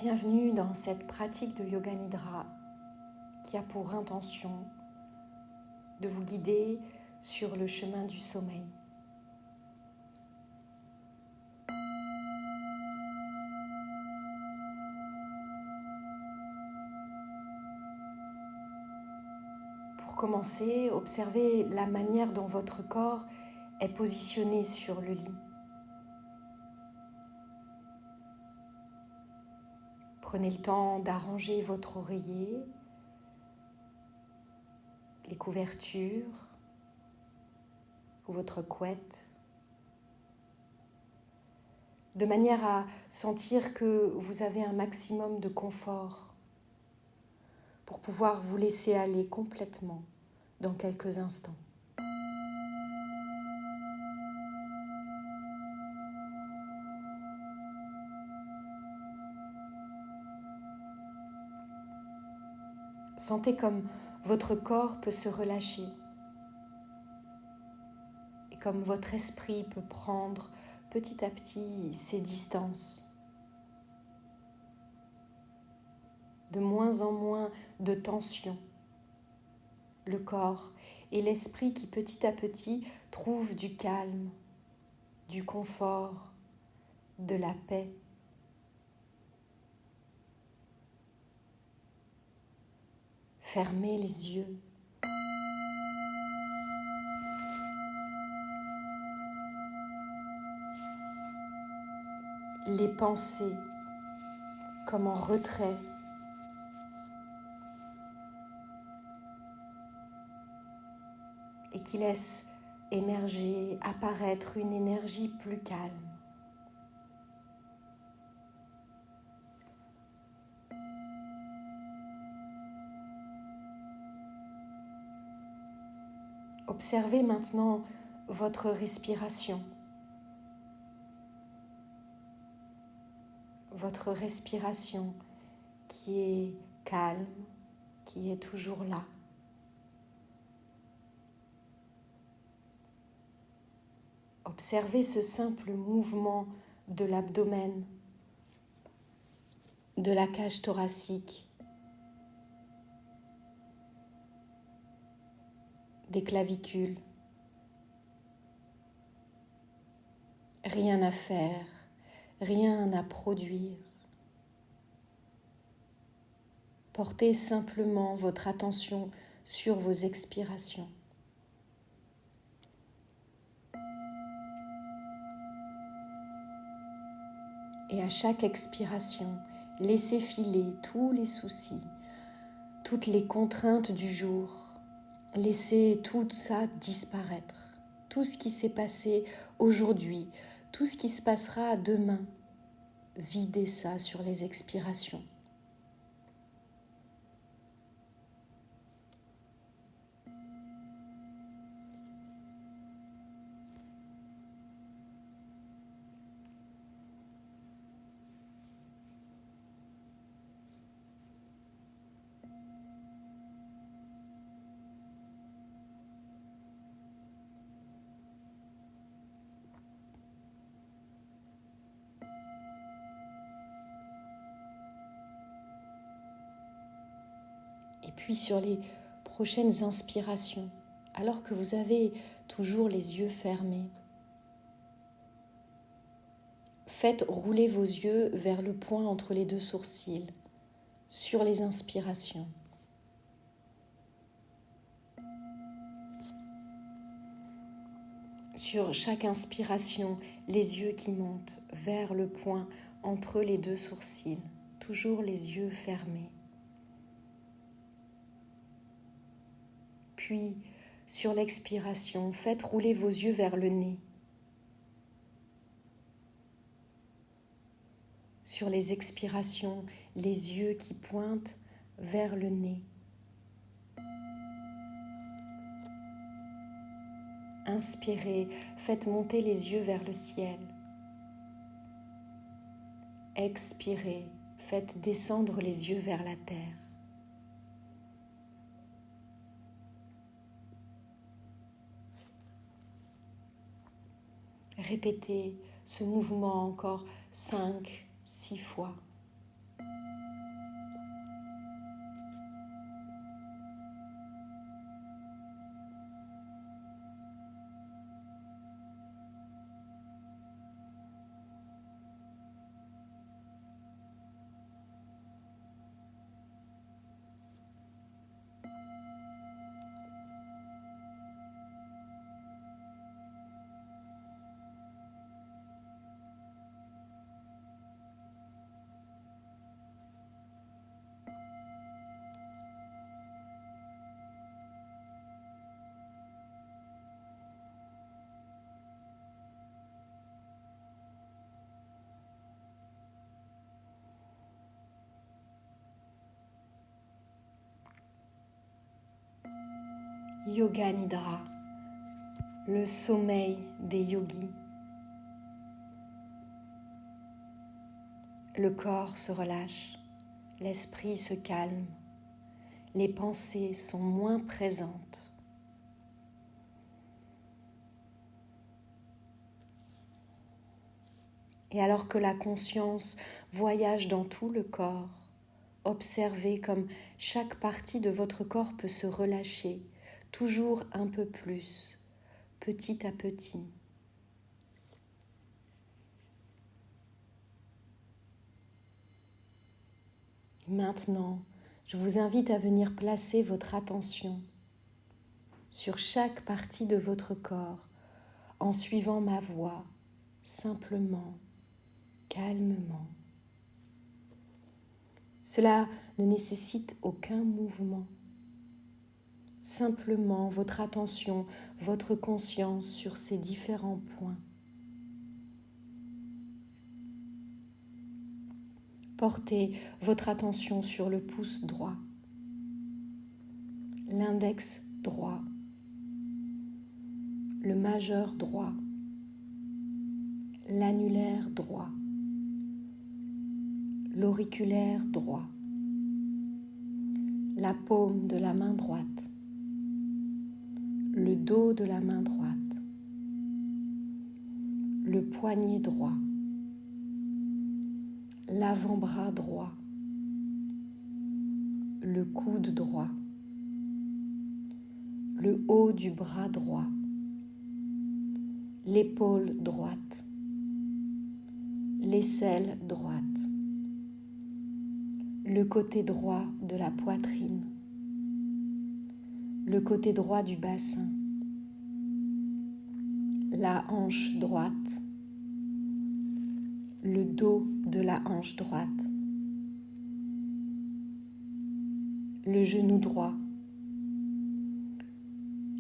Bienvenue dans cette pratique de Yoga Nidra qui a pour intention de vous guider sur le chemin du sommeil. Pour commencer, observez la manière dont votre corps est positionné sur le lit. Prenez le temps d'arranger votre oreiller, les couvertures ou votre couette, de manière à sentir que vous avez un maximum de confort pour pouvoir vous laisser aller complètement dans quelques instants. Sentez comme votre corps peut se relâcher et comme votre esprit peut prendre petit à petit ses distances. De moins en moins de tension. Le corps et l'esprit qui petit à petit trouvent du calme, du confort, de la paix. Fermez les yeux. Les pensées comme en retrait. Et qui laissent émerger, apparaître une énergie plus calme. Observez maintenant votre respiration. Votre respiration qui est calme, qui est toujours là. Observez ce simple mouvement de l'abdomen, de la cage thoracique, des clavicules. Rien à faire, rien à produire. Portez simplement votre attention sur vos expirations. Et à chaque expiration, laissez filer tous les soucis, toutes les contraintes du jour. Laissez tout ça disparaître. Tout ce qui s'est passé aujourd'hui, tout ce qui se passera demain, videz ça sur les expirations. Et puis sur les prochaines inspirations, alors que vous avez toujours les yeux fermés, faites rouler vos yeux vers le point entre les deux sourcils, sur les inspirations. Sur chaque inspiration, les yeux qui montent vers le point entre les deux sourcils, toujours les yeux fermés. Puis, sur l'expiration, faites rouler vos yeux vers le nez. Sur les expirations, les yeux qui pointent vers le nez. Inspirez, faites monter les yeux vers le ciel. Expirez, faites descendre les yeux vers la terre. Répétez ce mouvement encore 5, 6 fois. Yoga Nidra, le sommeil des yogis. Le corps se relâche, l'esprit se calme, les pensées sont moins présentes. Et alors que la conscience voyage dans tout le corps, observez comme chaque partie de votre corps peut se relâcher, toujours un peu plus, petit à petit. Maintenant, je vous invite à venir placer votre attention sur chaque partie de votre corps en suivant ma voix, simplement, calmement. Cela ne nécessite aucun mouvement. Simplement votre attention, votre conscience sur ces différents points. Portez votre attention sur le pouce droit, l'index droit, le majeur droit, l'annulaire droit, l'auriculaire droit, la paume de la main droite, le dos de la main droite, le poignet droit, l'avant-bras droit, le coude droit, le haut du bras droit, l'épaule droite, l'aisselle droite, le côté droit de la poitrine, le côté droit du bassin, la hanche droite, le dos de la hanche droite, le genou droit,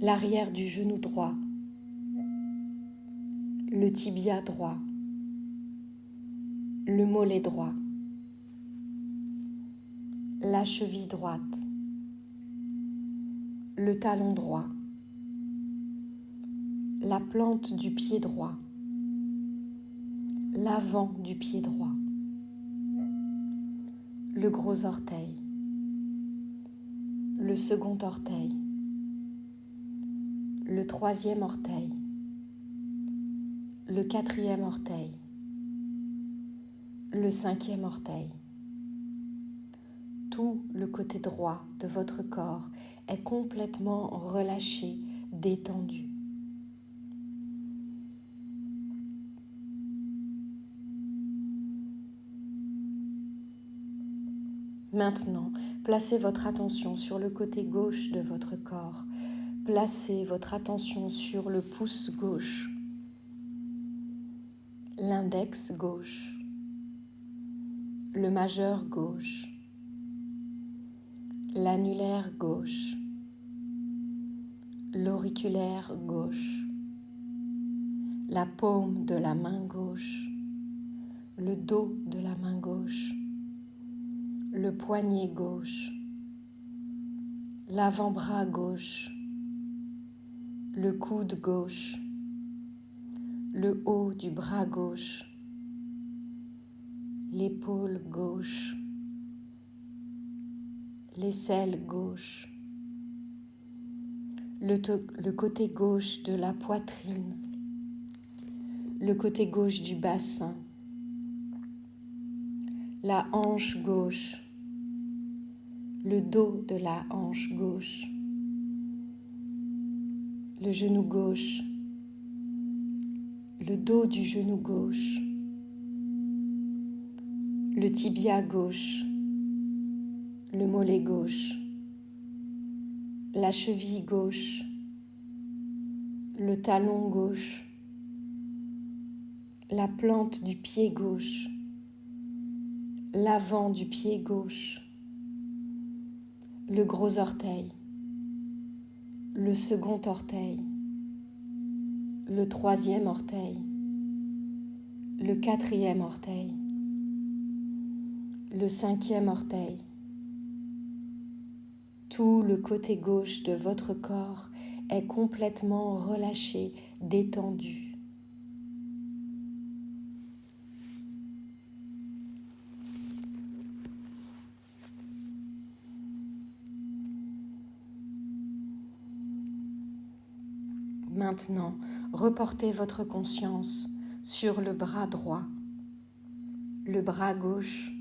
l'arrière du genou droit, le tibia droit, le mollet droit, la cheville droite, le talon droit, la plante du pied droit, l'avant du pied droit, le gros orteil, le second orteil, le troisième orteil, le quatrième orteil, le cinquième orteil. Tout le côté droit de votre corps est complètement relâché, détendu. Maintenant, placez votre attention sur le côté gauche de votre corps. Placez votre attention sur le pouce gauche, l'index gauche, le majeur gauche, l'annulaire gauche, l'auriculaire gauche, la paume de la main gauche, le dos de la main gauche, le poignet gauche, l'avant-bras gauche, le coude gauche, le haut du bras gauche, l'épaule gauche, l'aisselle gauche, le côté gauche de la poitrine, le côté gauche du bassin, la hanche gauche, le dos de la hanche gauche, le genou gauche, le dos du genou gauche, le tibia gauche, le mollet gauche, la cheville gauche, le talon gauche, la plante du pied gauche, l'avant du pied gauche, le gros orteil, le second orteil, le troisième orteil, le quatrième orteil, le cinquième orteil. Tout le côté gauche de votre corps est complètement relâché, détendu. Maintenant, reportez votre conscience sur le bras droit, le bras gauche,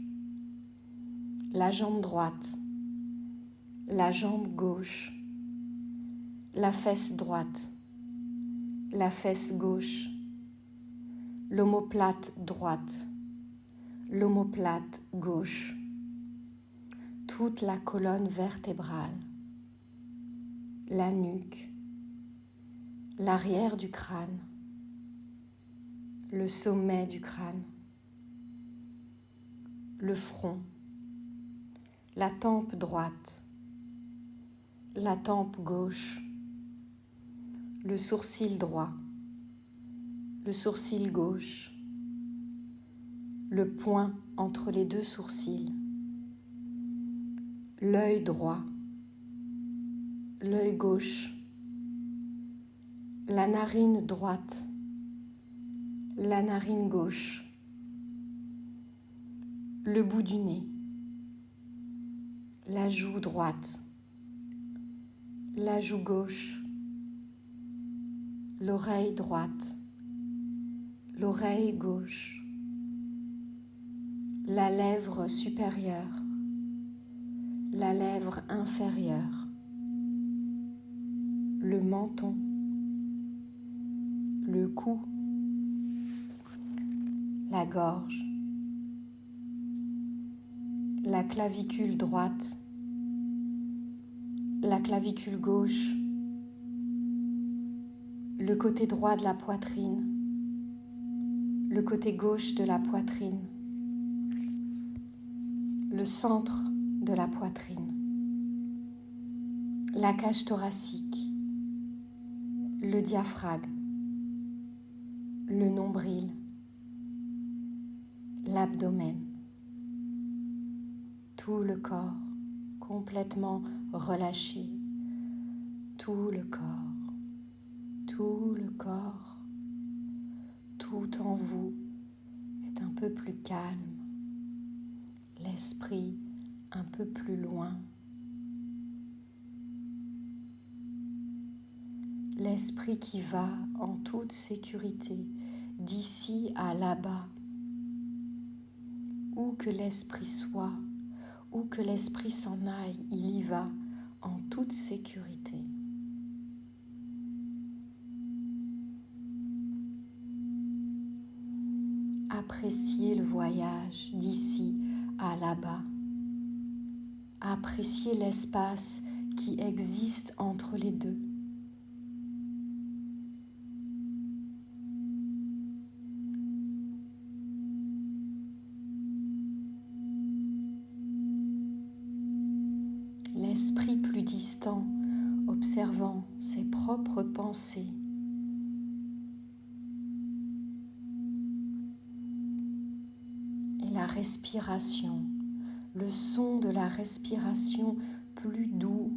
la jambe droite, la jambe gauche, la fesse droite, la fesse gauche, l'omoplate droite, l'omoplate gauche, toute la colonne vertébrale, la nuque, l'arrière du crâne, le sommet du crâne, le front, la tempe droite, la tempe gauche, le sourcil droit, le sourcil gauche, le point entre les deux sourcils, l'œil droit, l'œil gauche, la narine droite, la narine gauche, le bout du nez, la joue droite, la joue gauche, l'oreille droite, l'oreille gauche, la lèvre supérieure, la lèvre inférieure, le menton, le cou, la gorge, la clavicule droite, la clavicule gauche, le côté droit de la poitrine, le côté gauche de la poitrine, le centre de la poitrine, la cage thoracique, le diaphragme, le nombril, l'abdomen, tout le corps complètement relâché, tout le corps, tout en vous est un peu plus calme, l'esprit un peu plus loin. L'esprit qui va en toute sécurité d'ici à là-bas. Où que l'esprit soit, où que l'esprit s'en aille, il y va en toute sécurité. Appréciez le voyage d'ici à là-bas. Appréciez l'espace qui existe entre les deux. L'esprit plus distant, observant ses propres pensées. Et la respiration, le son de la respiration plus doux,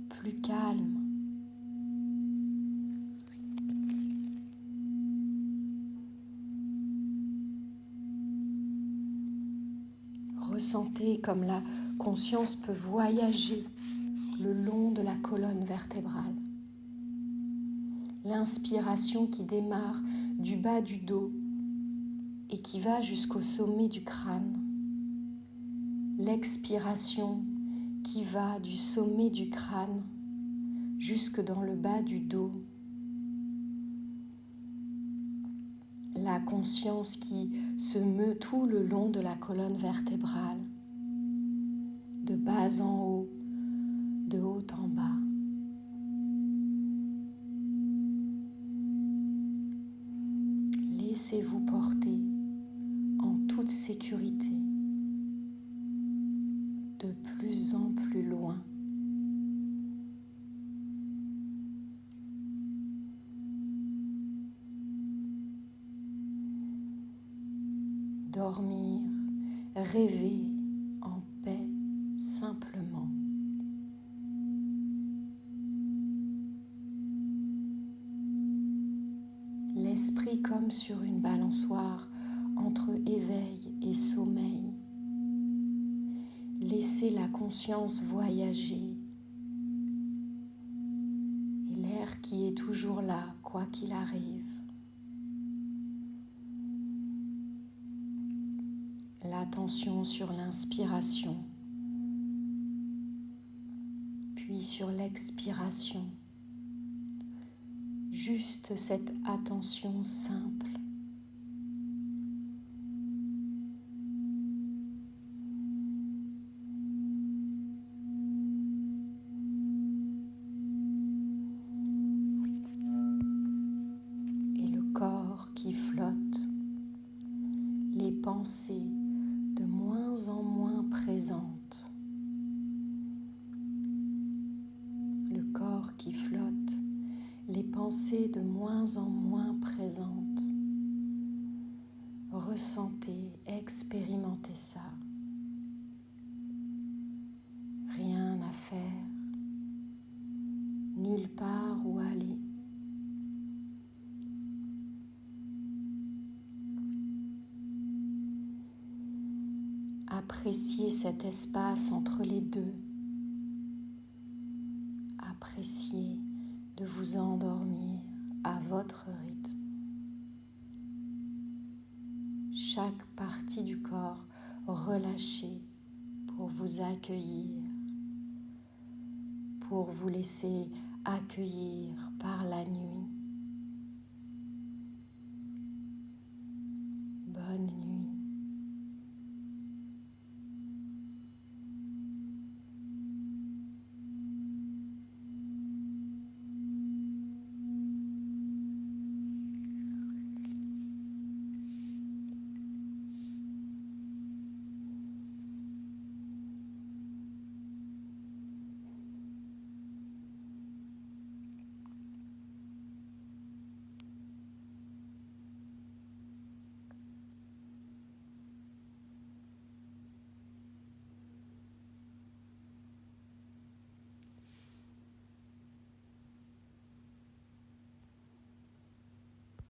plus calme. Ressentez comme la conscience peut voyager le long de la colonne vertébrale. L'inspiration qui démarre du bas du dos et qui va jusqu'au sommet du crâne. l'expiration qui va du sommet du crâne jusque dans le bas du dos. La conscience qui se meut tout le long de la colonne vertébrale, de bas en haut, de haut en bas. Laissez-vous porter en toute sécurité, de plus en plus loin. Dormir, rêver en paix simplement. L'esprit comme sur une balançoire entre éveil et sommeil. Laissez la conscience voyager et l'air qui est toujours là, quoi qu'il arrive. L'attention sur l'inspiration, puis sur l'expiration. Juste cette attention simple. Et le corps qui flotte, les pensées de moins en moins présentes. Le corps qui flotte, les pensées de moins en moins présentes. Ressentez, expérimentez ça. Rien à faire, nulle part où aller. Appréciez cet espace entre les deux. Appréciez de vous endormir à votre rythme. Chaque partie du corps relâchée pour vous accueillir, pour vous laisser accueillir par la nuit.